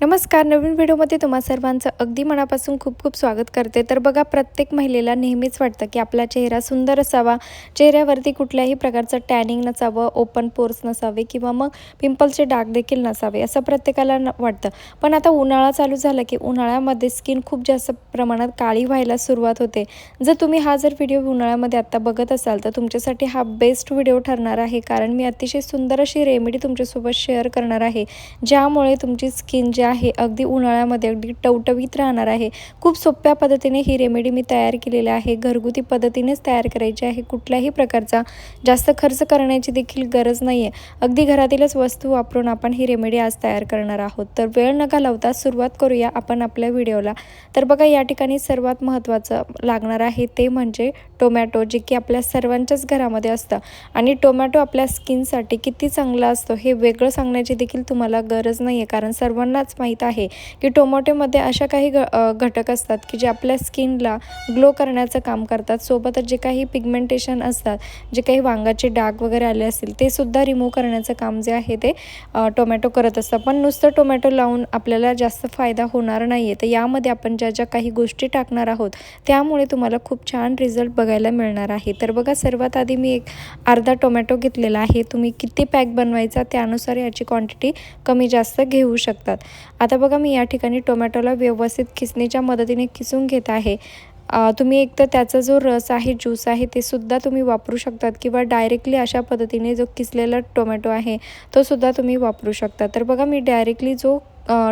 नमस्कार. नवीन व्हिडिओमध्ये तुम्हा सर्वांचं अगदी मनापासून खूप खूप स्वागत करते. तर बघा, प्रत्येक महिलेला नेहमीच वाटतं की आपला चेहरा सुंदर असावा, चेहऱ्यावरती कुठल्याही प्रकारचं टॅनिंग नसावं, ओपन पोर्स नसावे किंवा मग पिंपल्सचे डाग देखील नसावे, असं प्रत्येकाला वाटतं. पण आता उन्हाळा चालू झाला की उन्हाळ्यामध्ये स्किन खूप जास्त प्रमाणात काळी व्हायला सुरुवात होते. जर तुम्ही हा व्हिडिओ उन्हाळ्यामध्ये आत्ता बघत असाल तर तुमच्यासाठी हा बेस्ट व्हिडिओ ठरणार आहे, कारण मी अतिशय सुंदर अशी रेमेडी तुमच्यासोबत शेअर करणार आहे, ज्यामुळे तुमची स्किन जी आहे अगदी उन्हाळ्यामध्ये अगदी टवटवीत राहणार आहे. खूप सोप्या पद्धतीने ही रेमेडी मी तयार केलेली आहे. घरगुती पद्धतीनेच तयार करायची आहे. कुठल्याही प्रकारचा जास्त खर्च करण्याची देखील गरज नाही आहे. अगदी घरातीलच वस्तू वापरून आपण ही रेमेडी आज तयार करणार आहोत. तर वेळ न घालवता सुरुवात करूया आपण आपल्या व्हिडिओला. तर बघा, या ठिकाणी सर्वात महत्त्वाचं लागणार आहे ते म्हणजे टोमॅटो, जे की आपल्या सर्वांच्याच घरामध्ये असतं. आणि टोमॅटो आपल्या स्किनसाठी किती चांगला असतो हे वेगळं सांगण्याची देखील तुम्हाला गरज नाही आहे, कारण सर्वांनाच माहीत आहे की टोमॅटोमध्ये अशा काही घटक असतात की जे आपल्या स्किनला ग्लो करण्याचं काम करतात. सोबतच जे काही पिगमेंटेशन असतात, जे काही वांगाचे डाग वगैरे आले असतील, ते सुद्धा रिमूव्ह करण्याचं काम जे आहे ते टोमॅटो करत असतं. पण नुसतं टोमॅटो लावून आपल्याला जास्त फायदा होणार नाही आहे. तर यामध्ये आपण ज्या ज्या काही गोष्टी टाकणार आहोत त्यामुळे तुम्हाला खूप छान रिझल्ट बघायला मिळणार आहे. तर बघा, सर्वात आधी मी एक अर्धा टोमॅटो घेतलेला आहे. तुम्ही किती पॅक बनवायचा त्यानुसार याची क्वांटिटी कमी जास्त घेऊ शकतात. आता बघा, मी या ठिकाणी टोमॅटोला व्यवस्थित खिसणीच्या मदतीने खिसून घेत आहे. तुम्ही एक तर त्याचा जो रस आहे, ज्यूस आहे, ते सुद्धा तुम्ही वापरू शकतात किंवा डायरेक्टली अशा पद्धतीने जो किसलेला टोमॅटो आहे तो सुद्धा तुम्ही वापरू शकता. तर बघा, मी डायरेक्टली जो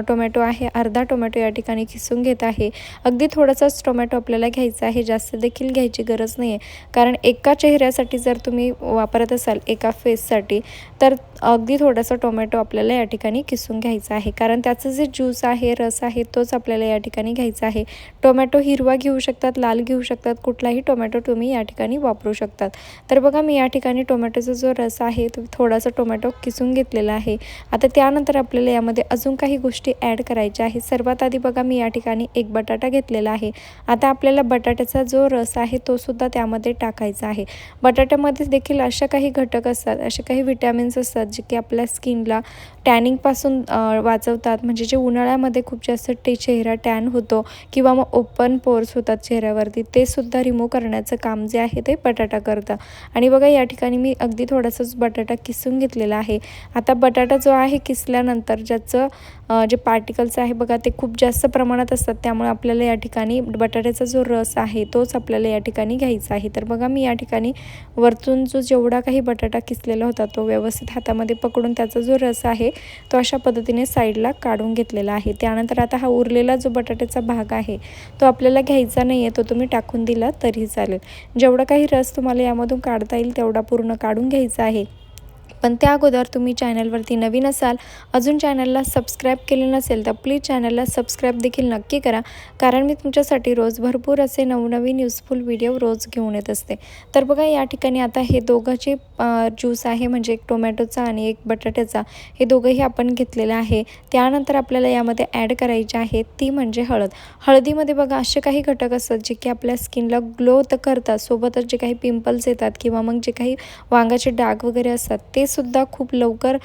टोमॅटो आहे, अर्धा टोमॅटो या ठिकाणी खिसून घेत आहे. अगदी थोडासाच टोमॅटो आपल्याला घ्यायचा आहे, जास्त देखील घ्यायची गरज नाही आहे, कारण एका चेहऱ्यासाठी जर तुम्ही वापरत असाल, एका फेससाठी, तर अगदी थोडासा टोमॅटो आपल्याला या ठिकाणी किसून घ्यायचा आहे, कारण त्याचं जे ज्यूस आहे, रस आहे, तोच आपल्याला या ठिकाणी घ्यायचा आहे. टोमॅटो हिरवा घेऊ शकतात, लाल घेऊ शकतात, कुठलाही टोमॅटो तुम्ही या ठिकाणी वापरू शकतात. तर बघा, मी या ठिकाणी टोमॅटोचा जो रस आहे तो थोडासा टोमॅटो किसून घेतलेला आहे. आता त्यानंतर आपल्याला यामध्ये अजून काही गोष्टी ॲड करायच्या आहेत. सर्वात आधी बघा, मी या ठिकाणी एक बटाटा घेतलेला आहे. आता आपल्याला बटाट्याचा जो रस आहे तो सुद्धा त्यामध्ये टाकायचा आहे. बटाट्यामध्ये देखील अशा काही घटक असतात, असे काही विटॅमिन्स असतात जे की आपल्या स्किनला टॅनिंगपासून वाचवतात. म्हणजे जे उन्हाळ्यामध्ये खूप जास्त चेहरा टॅन होतो किंवा मग ओपन पोर्स होतात चेहऱ्यावरती, ते सुद्धा रिमूव्ह करण्याचं काम जे आहे ते बटाटा करतं. आणि बघा, या ठिकाणी मी अगदी थोडासाच बटाटा किसून घेतलेला आहे. आता बटाटा जो आहे किसल्यानंतर ज्याचं जे पार्टिकल्स आहे बघा, ते खूप जास्त प्रमाणात असतात, त्यामुळे आपल्याला या ठिकाणी बटाट्याचा जो रस आहे तोच आपल्याला या ठिकाणी घ्यायचा आहे. तर बघा, मी या ठिकाणी वरतून जेवढा काही बटाटा किसलेला होता तो व्यवस्थित हातामध्ये पकडून त्याचा जो रस आहे तो अशा पद्धतीने साईडला काढून घेतलेला आहे. त्यानंतर आता हा उरलेला जो बटाट्याचा भाग आहे तो आपल्याला घ्यायचा नाही आहे, तो तुम्ही टाकून दिला तरी चालेल. जेवढा काही रस तुम्हाला यामधून काढता येईल तेवढा पूर्ण काढून घ्यायचा आहे. पण त्या अगोदर तुम्ही चॅनलवरती नवीन असाल, अजून चॅनलला सबस्क्राईब केले नसेल तर प्लीज चॅनलला सबस्क्राईब देखील नक्की करा, कारण मी तुमच्यासाठी रोज भरपूर असे नवनवीन युजफुल व्हिडिओ रोज घेऊन येत असते. तर बघा, या ठिकाणी आता हे दोघांचे ज्यूस आहे, म्हणजे एक टोमॅटोचा आणि एक बटाट्याचा, हे दोघंही आपण घेतलेलं आहे. त्यानंतर आपल्याला यामध्ये ॲड करायचे आहे ती म्हणजे हळद. हळदीमध्ये बघा असे काही घटक असतात जे की आपल्या स्किनला ग्लो तर करतात, सोबतच जे काही पिंपल्स येतात किंवा मग जे काही वांगाचे डाग वगैरे असतात ते सुद्धा खूप लवकर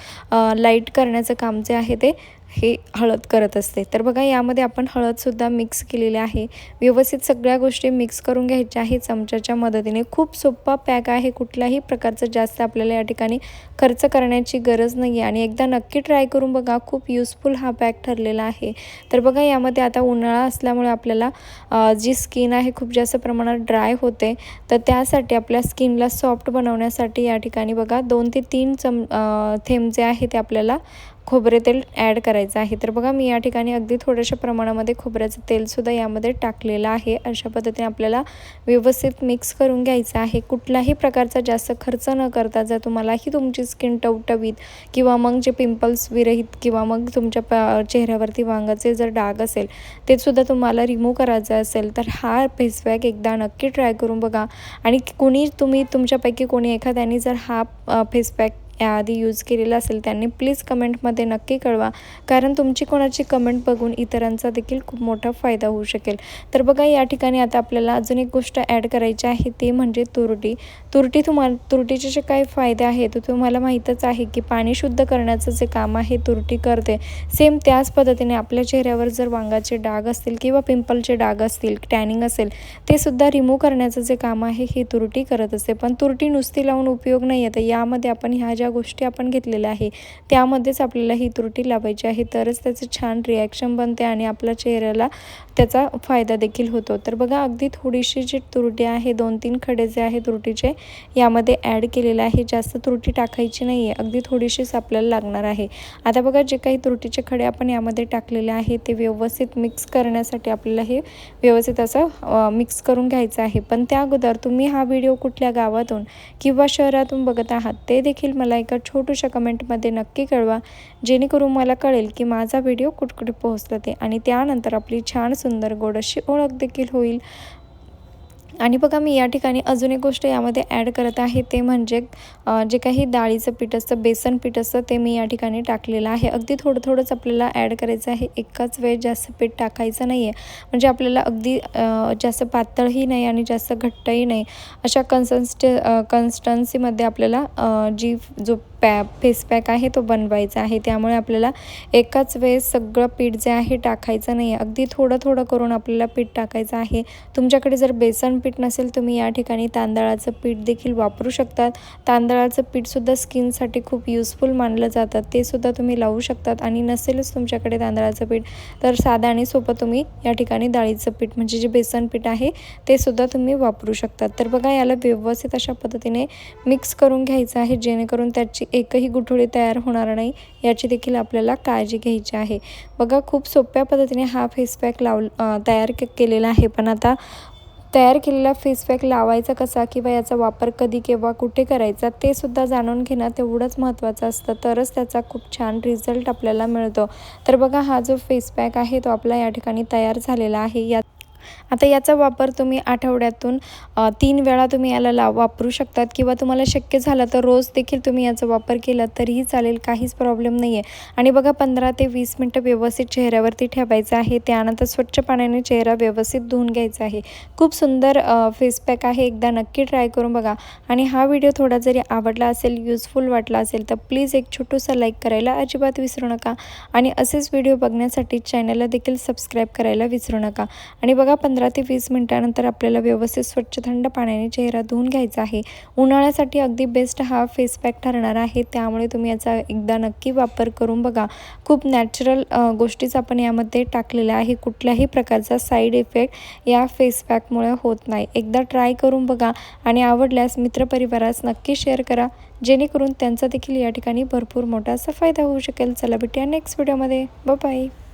लाईट करण्याचं काम जे आहे ते हे हळद करत असते. तर बघा, यामध्ये आपण हळदसुद्धा मिक्स केलेली आहे. व्यवस्थित सगळ्या गोष्टी मिक्स करून घ्यायच्या आहे चमच्याच्या मदतीने. खूप सोपा पॅक आहे, कुठल्याही प्रकारचं जास्त आपल्याला या ठिकाणी खर्च करण्याची गरज नाही आहे, आणि एकदा नक्की ट्राय करून बघा, खूप युजफुल हा पॅक ठरलेला आहे. तर बघा, यामध्ये आता उन्हाळा असल्यामुळे आपल्याला जी स्किन आहे खूप जास्त प्रमाणात ड्राय होते, तर त्यासाठी आपल्या स्किनला सॉफ्ट बनवण्यासाठी या ठिकाणी बघा 2 ते 3 थेंब जे आहे ते आपल्याला खोबरे तेल ॲड करायचं आहे. तर बघा, मी या ठिकाणी अगदी थोड्याशा प्रमाणामध्ये खोबऱ्याचं तेलसुद्धा यामध्ये टाकलेलं आहे. अशा पद्धतीने आपल्याला व्यवस्थित मिक्स करून घ्यायचं आहे. कुठल्याही प्रकारचा जास्त खर्च न करता, जर तुम्हालाही तुमची स्किन टवटवीत किंवा मग जे पिंपल्स विरहित किंवा मग तुमच्या चेहऱ्यावरती वांगाचे जर डाग असेल ते सुद्धा तुम्हाला रिमूव्ह करायचं असेल, तर हा फेस पॅक एकदा नक्की ट्राय करून बघा. आणि तुमच्यापैकी कोणी एखाद्याने जर हा फेस पॅक याआधी यूज केलेला असेल त्यांनी प्लीज कमेंटमध्ये नक्की कळवा, कारण तुमची कोणाची कमेंट बघून इतरांचा देखील खूप मोठा फायदा होऊ शकेल. तर बघा या ठिकाणी आता आपल्याला अजून एक गोष्ट ॲड करायची आहे, ते म्हणजे तुरटी. तुरटीचे जे काही फायदे आहेत ते तुम्हाला माहीतच आहे की पाणी शुद्ध करण्याचं जे काम आहे तुरटी करते. सेम त्याच पद्धतीने आपल्या चेहऱ्यावर जर वांगाचे डाग असतील किंवा पिंपलचे डाग असतील, टॅनिंग असेल, ते सुद्धा रिमूव्ह करण्याचं जे काम आहे ही तुरटी करत असते. पण तुरटी नुसती लावून उपयोग नाही आहे, तर यामध्ये आपण ह्या ज्या गोष्टी आपण घेतलेल्या आहे त्यामध्येच आपल्याला ही तुरटी लावायची आहे, तरच त्याचं छान रिॲक्शन बनते आणि आपल्या चेहऱ्याला त्याचा फायदा देखील होतो. तर बघा अगदी थोडीशी जी तुरटी आहे, 2-3 खडे जे आहे तुरटीचे यामध्ये ॲड केलेलं आहे. जास्त तुरटी टाकायची नाही आहे, अगदी थोडीशीच आपल्याला लागणार आहे. आता बघा जे काही तुरटीचे खडे आपण यामध्ये टाकलेले आहे ते व्यवस्थित मिक्स करण्यासाठी आपल्याला हे व्यवस्थित असं मिक्स करून घ्यायचं आहे. पण त्या अगोदर तुम्ही हा व्हिडिओ कुठल्या गावातून किंवा शहरातून बघत आहात ते देखील मला एका छोट्याशा कमेंटमध्ये नक्की कळवा, जेणेकरून मला कळेल की माझा व्हिडिओ कुठकुठे पोहोचला ते, आणि त्यानंतर आपली छान सुंदर गोड अशी ओळख देखील होईल. आणि बघा मी या ठिकाणी अजून एक गोष्ट यामध्ये ॲड करत आहे, ते म्हणजे जे काही डाळीचं पीठ असतं, बेसन पीठ असतं, ते मी या ठिकाणी टाकलेलं आहे. अगदी थोडंच आपल्याला ॲड करायचं आहे, एकाच वेळेस जास्त पीठ टाकायचं नाही आहे, म्हणजे आपल्याला अगदी जास्त पातळही नाही आणि जास्त घट्टही नाही, अशा कन्सिस्टन्सीमध्ये आपल्याला जो फेस पॅक आहे तो बनवायचा आहे. त्यामुळे आपल्याला एकाच वेळेस सगळं पीठ जे आहे टाकायचं नाही आहे, अगदी थोडं करून आपल्याला पीठ टाकायचं आहे. तुमच्याकडे जर बेसन पीठ नसेल, तुम्ही या ठिकाणी तांदळाचं पीठ देखील वापरू शकतात. तांदळाचं पीठसुद्धा स्किनसाठी खूप युजफुल मानलं जातं, ते सुद्धा तुम्ही लावू शकतात. आणि नसेलच तुमच्याकडे तांदळाचं पीठ, तर साधं आणि सोपं तुम्ही या ठिकाणी डाळीचं पीठ म्हणजे जे बेसन पीठ आहे ते सुद्धा तुम्ही वापरू शकतात. तर बघा याला व्यवस्थित अशा पद्धतीने मिक्स करून घ्यायचं आहे, जेणेकरून त्याची एकही गुठळी तयार होणार नाही याची देखील आपल्याला काळजी घ्यायची आहे. बघा खूप सोप्या पद्धतीने हा फेस पॅक तयार केलेला आहे. पण आता तयार केलेला फेस पॅक लावायचा कसा किंवा याचा वापर कधी केव्हा कुठे करायचा ते सुद्धा जाणून घेणं तेवढंच महत्त्वाचं असतं, तरच त्याचा खूप छान रिझल्ट आपल्याला मिळतो. तर बघा हा जो फेस पॅक आहे तो आपला या ठिकाणी तयार झालेला आहे. आता याचा वापर तुम्ही आठवड्यातून 3 वेळा तुम्ही याला वापरू शकतात, किंवा तुम्हाला शक्य झालं तर रोज देखील तुम्ही याचा वापर केला तरीही चालेल, काहीच प्रॉब्लेम नाही आहे. आणि बघा 15 ते 20 मिनटं व्यवस्थित चेहऱ्यावरती ठेवायचं आहे. त्यानंतर स्वच्छ पाण्याने चेहरा व्यवस्थित धुवून घ्यायचा आहे. खूप सुंदर फेस पॅक आहे, एकदा नक्की ट्राय करून बघा. आणि हा व्हिडिओ थोडा जरी आवडला असेल, युजफुल वाटला असेल, तर प्लीज एक छोटूसा लाईक करायला अजिबात विसरू नका. आणि असेच व्हिडिओ बघण्यासाठी चॅनलला देखील सबस्क्राईब करायला विसरू नका. आणि बघा 15 ते 20 मिनिटानंतर आपल्याला व्यवस्थित स्वच्छ थंड पाण्याने चेहरा धुवून घ्यायचा आहे. उन्हाळ्यासाठी अगदी बेस्ट हा फेस पॅक ठरणार आहे, त्यामुळे तुम्ही याचा एकदा नक्की वापर करून बघा. खूप नॅचरल गोष्टीच आपण यामध्ये टाकलेल्या आहे, कुठल्याही प्रकारचा साईड इफेक्ट या फेस पॅकमुळे होत नाही. एकदा ट्राय करून बघा आणि आवडल्यास मित्रपरिवारास नक्की शेअर करा, जेणेकरून त्यांचा देखील या ठिकाणी भरपूर मोठा असा फायदा होऊ शकेल. चला भेटूया नेक्स्ट व्हिडिओमध्ये. Bye bye.